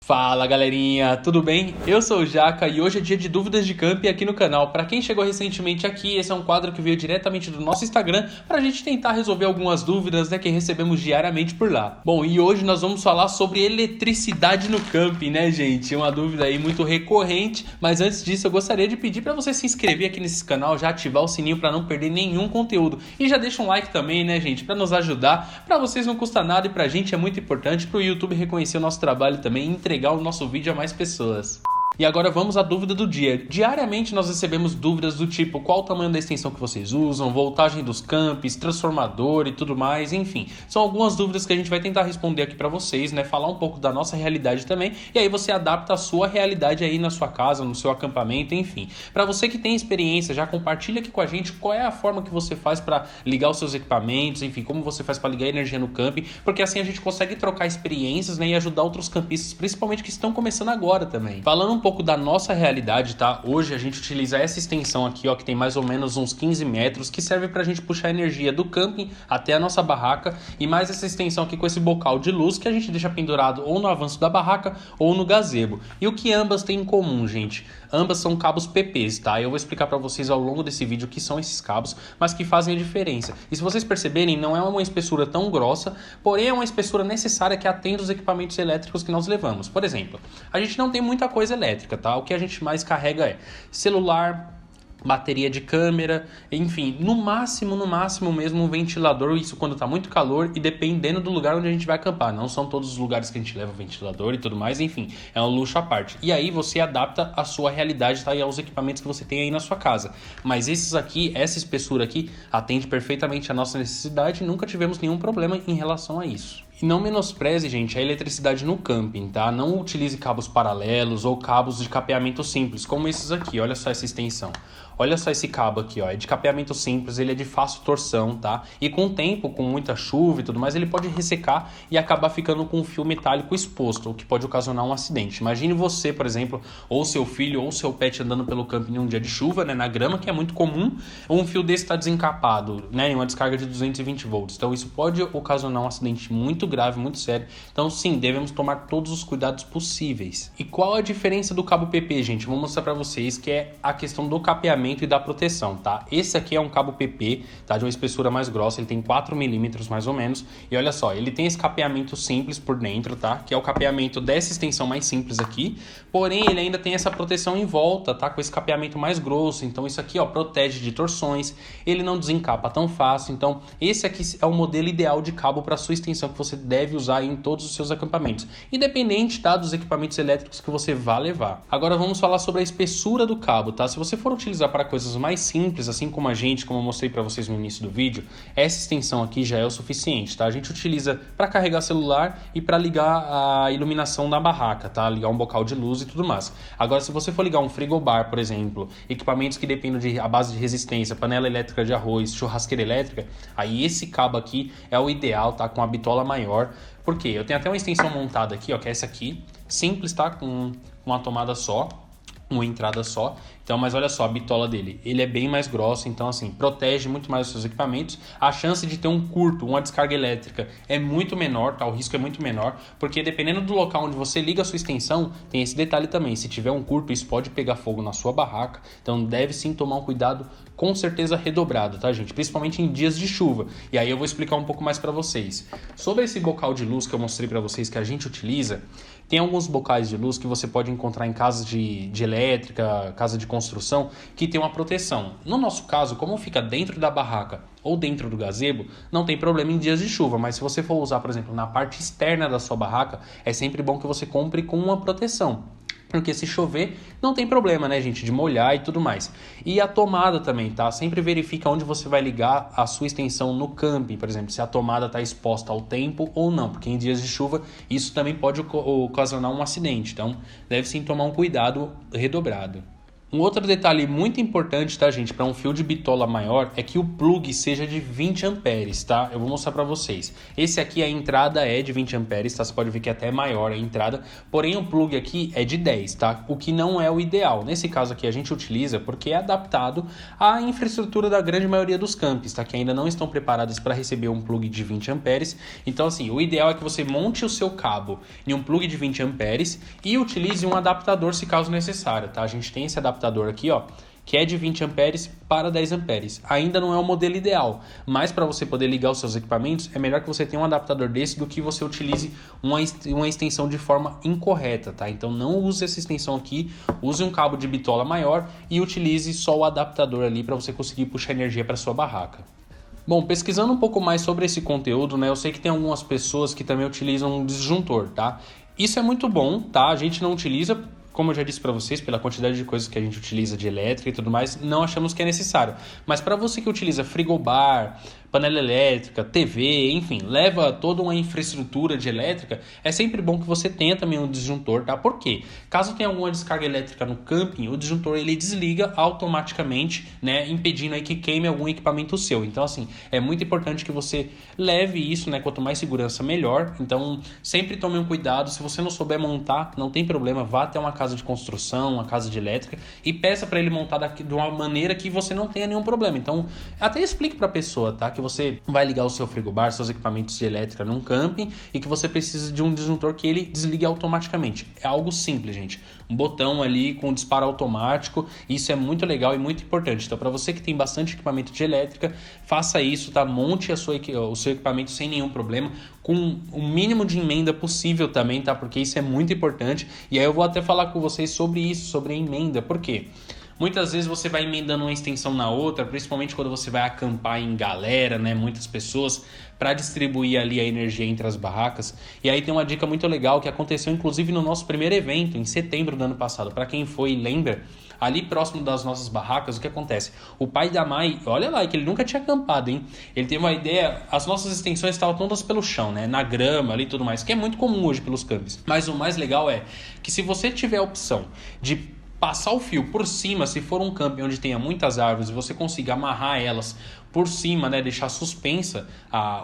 Fala galerinha, tudo bem? Eu sou o Jaca e hoje é dia de dúvidas de camping aqui no canal. Para quem chegou recentemente aqui, esse é um quadro que veio diretamente do nosso Instagram para a gente tentar resolver algumas dúvidas, que recebemos diariamente por lá. Bom, e hoje nós vamos falar sobre eletricidade no camping, né gente? Uma dúvida aí muito recorrente, mas antes disso eu gostaria de pedir para você se inscrever aqui nesse canal, já ativar o sininho para não perder nenhum conteúdo. E já deixa um like também, né gente, para nos ajudar. Para vocês não custa nada e para a gente é muito importante para o YouTube reconhecer o nosso trabalho também e entregar o nosso vídeo a mais pessoas. E agora vamos à dúvida do dia. Diariamente nós recebemos dúvidas do tipo qual o tamanho da extensão que vocês usam, voltagem dos campos, transformador e tudo mais, enfim. São algumas dúvidas que a gente vai tentar responder aqui para vocês, falar um pouco da nossa realidade também, e aí você adapta a sua realidade aí na sua casa, no seu acampamento, enfim. Para você que tem experiência, já compartilha aqui com a gente qual é a forma que você faz para ligar os seus equipamentos, enfim, como você faz para ligar a energia no camping, porque assim a gente consegue trocar experiências, e ajudar outros campistas, principalmente que estão começando agora também. Falando um pouco da nossa realidade, tá? Hoje a gente utiliza essa extensão aqui, que tem mais ou menos uns 15 metros, que serve pra gente puxar energia do camping até a nossa barraca, e mais essa extensão aqui com esse bocal de luz que a gente deixa pendurado ou no avanço da barraca ou no gazebo. E o que ambas têm em comum, gente? Ambas são cabos PPs, tá? Eu vou explicar pra vocês ao longo desse vídeo o que são esses cabos, mas que fazem a diferença. E se vocês perceberem, não é uma espessura tão grossa, porém é uma espessura necessária que atende os equipamentos elétricos que nós levamos. Por exemplo, a gente não tem muita coisa elétrica, tá? O que a gente mais carrega é celular, bateria de câmera, enfim, no máximo mesmo um ventilador, isso quando tá muito calor e dependendo do lugar onde a gente vai acampar. Não são todos os lugares que a gente leva ventilador e tudo mais, enfim, é um luxo à parte. E aí você adapta a sua realidade, tá? E aos equipamentos que você tem aí na sua casa. Mas esses aqui, essa espessura aqui, atende perfeitamente a nossa necessidade e nunca tivemos nenhum problema em relação a isso. E não menospreze, gente, a eletricidade no camping, tá? Não utilize cabos paralelos ou cabos de capeamento simples, como esses aqui. Olha só essa extensão. Olha só esse cabo aqui, é de capeamento simples, ele é de fácil torção, tá? E com o tempo, com muita chuva e tudo mais, ele pode ressecar e acabar ficando com um fio metálico exposto, o que pode ocasionar um acidente. Imagine você, por exemplo, ou seu filho ou seu pet andando pelo camping em um dia de chuva, na grama, que é muito comum, ou um fio desse está desencapado, em uma descarga de 220 volts. Então isso pode ocasionar um acidente muito grave, muito sério. Então sim, devemos tomar todos os cuidados possíveis. E qual a diferença do cabo PP, gente? Vou mostrar para vocês que é a questão do capeamento e da proteção, tá? Esse aqui é um cabo PP, tá? De uma espessura mais grossa, ele tem 4 milímetros mais ou menos. E olha só, ele tem esse capeamento simples por dentro, tá? Que é o capeamento dessa extensão mais simples aqui. Porém, ele ainda tem essa proteção em volta, tá? Com esse capeamento mais grosso. Então isso aqui, protege de torções. Ele não desencapa tão fácil. Então esse aqui é o modelo ideal de cabo para sua extensão que você deve usar em todos os seus acampamentos, independente, tá, dos equipamentos elétricos que você vá levar. Agora vamos falar sobre a espessura do cabo, tá? Se você for utilizar para coisas mais simples, assim como como eu mostrei para vocês no início do vídeo, essa extensão aqui já é o suficiente, tá? A gente utiliza para carregar celular e para ligar a iluminação da barraca, tá? Ligar um bocal de luz e tudo mais. Agora, se você for ligar um frigobar, por exemplo, equipamentos que dependem a base de resistência, panela elétrica de arroz, churrasqueira elétrica, aí esse cabo aqui é o ideal, tá? Com a bitola maior. Por quê? Eu tenho até uma extensão montada aqui, que é essa aqui, simples, tá? Com uma tomada só, uma entrada só. Então, mas olha só a bitola dele, ele é bem mais grosso, então assim, protege muito mais os seus equipamentos. A chance de ter um curto, uma descarga elétrica é muito menor, tá? O risco é muito menor, porque dependendo do local onde você liga a sua extensão, tem esse detalhe também, se tiver um curto, isso pode pegar fogo na sua barraca, então deve sim tomar um cuidado com certeza redobrado, tá gente? Principalmente em dias de chuva. E aí eu vou explicar um pouco mais para vocês. Sobre esse bocal de luz que eu mostrei para vocês que a gente utiliza, tem alguns bocais de luz que você pode encontrar em casas de elétrica, casa de construção, que tem uma proteção. No nosso caso, como fica dentro da barraca ou dentro do gazebo, não tem problema em dias de chuva, mas se você for usar, por exemplo, na parte externa da sua barraca, é sempre bom que você compre com uma proteção. Porque se chover, não tem problema, gente, de molhar e tudo mais. E a tomada também, tá? Sempre verifica onde você vai ligar a sua extensão no camping, por exemplo, se a tomada está exposta ao tempo ou não, porque em dias de chuva isso também pode ocasionar um acidente. Então, deve sim tomar um cuidado redobrado. Um outro detalhe muito importante, tá, gente, para um fio de bitola maior é que o plug seja de 20 amperes, tá? Eu vou mostrar para vocês. Esse aqui, a entrada é de 20 amperes, tá? Você pode ver que é até maior a entrada, porém o plug aqui é de 10, tá? O que não é o ideal. Nesse caso aqui a gente utiliza porque é adaptado à infraestrutura da grande maioria dos campos, tá? Que ainda não estão preparados para receber um plug de 20 amperes. Então, assim, o ideal é que você monte o seu cabo em um plug de 20 amperes e utilize um adaptador se caso necessário, tá? A gente tem esse adaptador aqui, ó, que é de 20 amperes para 10 amperes. Ainda não é o modelo ideal, mas para você poder ligar os seus equipamentos, é melhor que você tenha um adaptador desse do que você utilize uma extensão de forma incorreta, tá? Então não use essa extensão aqui, use um cabo de bitola maior e utilize só o adaptador ali para você conseguir puxar energia para sua barraca. Bom, pesquisando um pouco mais sobre esse conteúdo, né, eu sei que tem algumas pessoas que também utilizam um disjuntor, tá? Isso é muito bom, tá? A gente não utiliza, como eu já disse para vocês, pela quantidade de coisas que a gente utiliza de elétrica e tudo mais, não achamos que é necessário. Mas para você que utiliza frigobar, panela elétrica, TV, enfim, leva toda uma infraestrutura de elétrica, é sempre bom que você tenha também um disjuntor, tá? Por quê? Caso tenha alguma descarga elétrica no camping, o disjuntor ele desliga automaticamente, né, impedindo aí que queime algum equipamento seu. Então, assim, é muito importante que você leve isso, né? Quanto mais segurança, melhor. Então, sempre tome um cuidado. Se você não souber montar, não tem problema, vá até uma casa de construção, uma casa de elétrica e peça para ele montar de uma maneira que você não tenha nenhum problema. Então, até explique para a pessoa, tá? Que você vai ligar o seu frigobar, seus equipamentos de elétrica num camping e que você precisa de um disjuntor que ele desligue automaticamente. É algo simples, gente. Um botão ali com disparo automático. Isso é muito legal e muito importante. Então, para você que tem bastante equipamento de elétrica, faça isso, tá? Monte o seu equipamento sem nenhum problema, com o mínimo de emenda possível também, tá? Porque isso é muito importante. E aí eu vou até falar com vocês sobre isso, sobre a emenda. Por quê? Muitas vezes você vai emendando uma extensão na outra, principalmente quando você vai acampar em galera, né? Muitas pessoas, para distribuir ali a energia entre as barracas. E aí tem uma dica muito legal que aconteceu inclusive no nosso primeiro evento, em setembro do ano passado. Para quem foi e lembra, ali próximo das nossas barracas, o que acontece? O pai da Mai, olha lá, que ele nunca tinha acampado, hein? Ele teve uma ideia, as nossas extensões estavam todas pelo chão, né? Na grama ali e tudo mais, que é muito comum hoje pelos campos. Mas o mais legal é que se você tiver a opção de passar o fio por cima, se for um camping onde tenha muitas árvores e você consiga amarrar elas por cima, né, deixar suspensa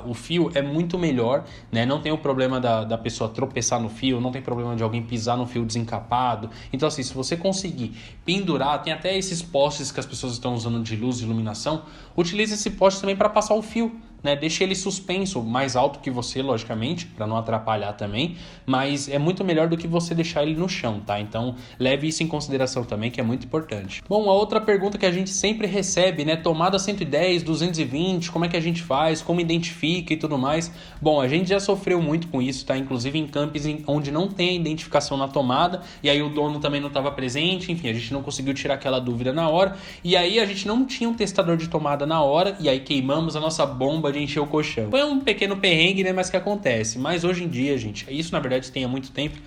o fio, é muito melhor, né? Não tem o problema da pessoa tropeçar no fio, não tem problema de alguém pisar no fio desencapado. Então, assim, se você conseguir pendurar, tem até esses postes que as pessoas estão usando de luz e iluminação, utilize esse poste também para passar o fio, né? Deixe ele suspenso, mais alto que você, logicamente, para não atrapalhar também, mas é muito melhor do que você deixar ele no chão, tá? Então, leve isso em consideração também, que é muito importante. Bom, a outra pergunta que a gente sempre recebe, né? Tomada 110, 220, como é que a gente faz, como identifica e tudo mais. Bom, a gente já sofreu muito com isso, tá? Inclusive em campos onde não tem a identificação na tomada, e aí o dono também não estava presente, enfim, a gente não conseguiu tirar aquela dúvida na hora, e aí a gente não tinha um testador de tomada na hora, e aí queimamos a nossa bomba de encher o colchão. Foi um pequeno perrengue, né, mas que acontece. Mas hoje em dia, gente, isso na verdade tem há muito tempo,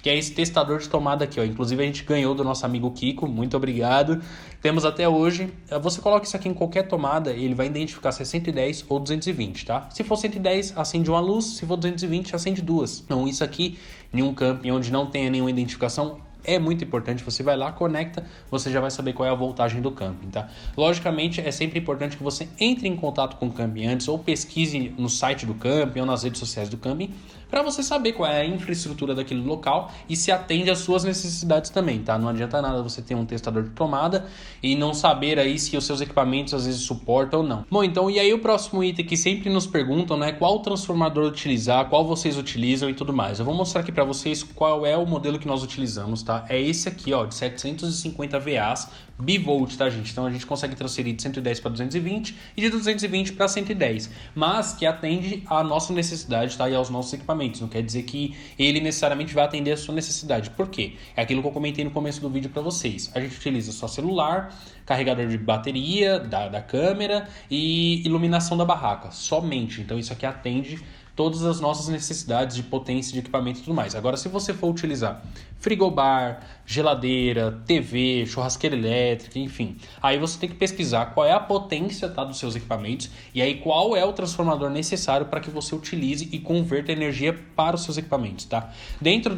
que é esse testador de tomada aqui, ó. Inclusive a gente ganhou do nosso amigo Kiko, muito obrigado. Temos até hoje. Você coloca isso aqui em qualquer tomada, ele vai identificar se é 110 ou 220, tá? Se for 110, acende uma luz, se for 220, acende duas. Então isso aqui, em um camping onde não tenha nenhuma identificação, é muito importante. Você vai lá, conecta, você já vai saber qual é a voltagem do camping, tá? Logicamente, é sempre importante que você entre em contato com o camping antes ou pesquise no site do camping ou nas redes sociais do camping para você saber qual é a infraestrutura daquele local e se atende às suas necessidades também, tá? Não adianta nada você ter um testador de tomada e não saber aí se os seus equipamentos às vezes suportam ou não. Bom, então, e aí o próximo item que sempre nos perguntam, né? Qual transformador utilizar, qual vocês utilizam e tudo mais. Eu vou mostrar aqui para vocês qual é o modelo que nós utilizamos, tá? É esse aqui, ó, de 750 VAs, bivolt, tá, gente? Então a gente consegue transferir de 110 para 220 e de 220 para 110, mas que atende à nossa necessidade, tá? E aos nossos equipamentos. Não quer dizer que ele necessariamente vai atender a sua necessidade. Por quê? É aquilo que eu comentei no começo do vídeo para vocês. A gente utiliza só celular, carregador de bateria, da câmera e iluminação da barraca, somente. Então isso aqui atende todas as nossas necessidades de potência de equipamento e tudo mais. Agora, se você for utilizar frigobar, geladeira, TV, churrasqueira elétrica, enfim, aí você tem que pesquisar qual é a potência, tá, dos seus equipamentos e aí qual é o transformador necessário para que você utilize e converta energia para os seus equipamentos, tá? Dentro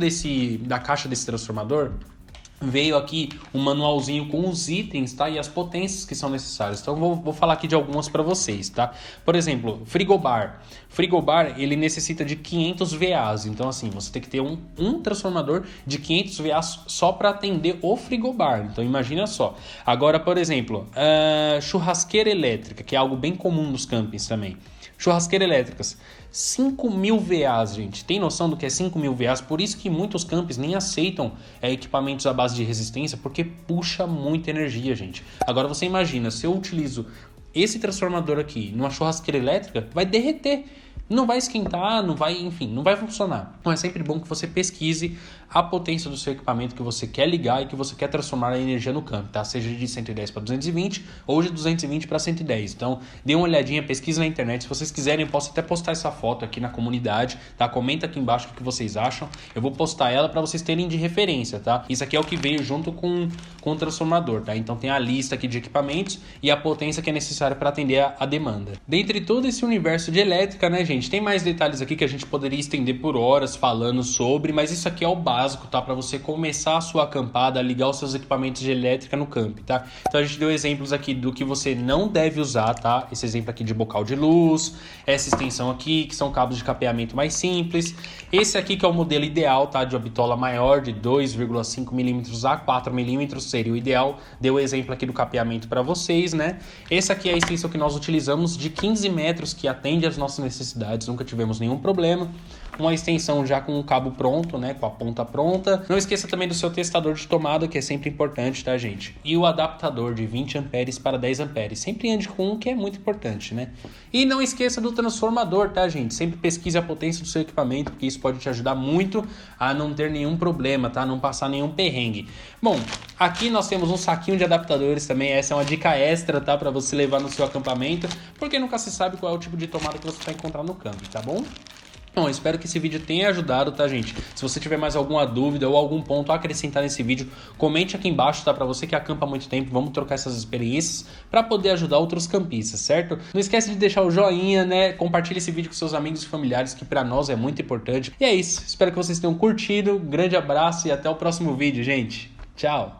da caixa desse transformador, Veio aqui um manualzinho com os itens, tá? E as potências que são necessárias. Então vou falar aqui de algumas para vocês, tá? Por exemplo, frigobar. Frigobar, ele necessita de 500 VAs. Então assim, você tem que ter um transformador de 500 VAs só para atender o frigobar. Então imagina só. Agora, por exemplo, churrasqueira elétrica, que é algo bem comum nos campings também. Churrasqueiras elétricas, 5.000 VAs, gente. Tem noção do que é 5.000 VAs? Por isso que muitos campos nem aceitam equipamentos à base de resistência, porque puxa muita energia, gente. Agora você imagina, se eu utilizo esse transformador aqui numa churrasqueira elétrica, vai derreter. Não vai esquentar, não vai, enfim, não vai funcionar. Então é sempre bom que você pesquise a potência do seu equipamento que você quer ligar e que você quer transformar a energia no campo, tá? Seja de 110 para 220 ou de 220 para 110. Então, dê uma olhadinha, pesquise na internet. Se vocês quiserem, eu posso até postar essa foto aqui na comunidade, tá? Comenta aqui embaixo o que vocês acham. Eu vou postar ela para vocês terem de referência, tá? Isso aqui é o que veio junto com o transformador, tá? Então tem a lista aqui de equipamentos e a potência que é necessária para atender a demanda. Dentre todo esse universo de elétrica, né, gente? Tem mais detalhes aqui que a gente poderia estender por horas falando sobre, mas isso aqui é o básico, tá? Para você começar a sua acampada, ligar os seus equipamentos de elétrica no camp, tá? Então a gente deu exemplos aqui do que você não deve usar, tá? Esse exemplo aqui de bocal de luz, essa extensão aqui, que são cabos de capeamento mais simples. Esse aqui que é o modelo ideal, tá? De uma bitola maior, de 2,5 mm a 4 mm, seria o ideal. Deu o exemplo aqui do capeamento para vocês, né? Esse aqui é a extensão que nós utilizamos de 15 metros, que atende às nossas necessidades, nunca tivemos nenhum problema. Uma extensão já com o cabo pronto, né, com a ponta pronta. Não esqueça também do seu testador de tomada, que é sempre importante, tá, gente? E o adaptador de 20 amperes para 10 amperes. Sempre ande com um, que é muito importante, né? E não esqueça do transformador, tá, gente? Sempre pesquise a potência do seu equipamento, porque isso pode te ajudar muito a não ter nenhum problema, tá? Não passar nenhum perrengue. Bom, aqui nós temos um saquinho de adaptadores também. Essa é uma dica extra, tá? Para você levar no seu acampamento, porque nunca se sabe qual é o tipo de tomada que você vai encontrar no campo, tá bom? Bom, espero que esse vídeo tenha ajudado, tá, gente? Se você tiver mais alguma dúvida ou algum ponto a acrescentar nesse vídeo, comente aqui embaixo, tá? Pra você que acampa há muito tempo, vamos trocar essas experiências pra poder ajudar outros campistas, certo? Não esquece de deixar o joinha, né? Compartilhe esse vídeo com seus amigos e familiares, que pra nós é muito importante. E é isso, espero que vocês tenham curtido. Um grande abraço e até o próximo vídeo, gente. Tchau!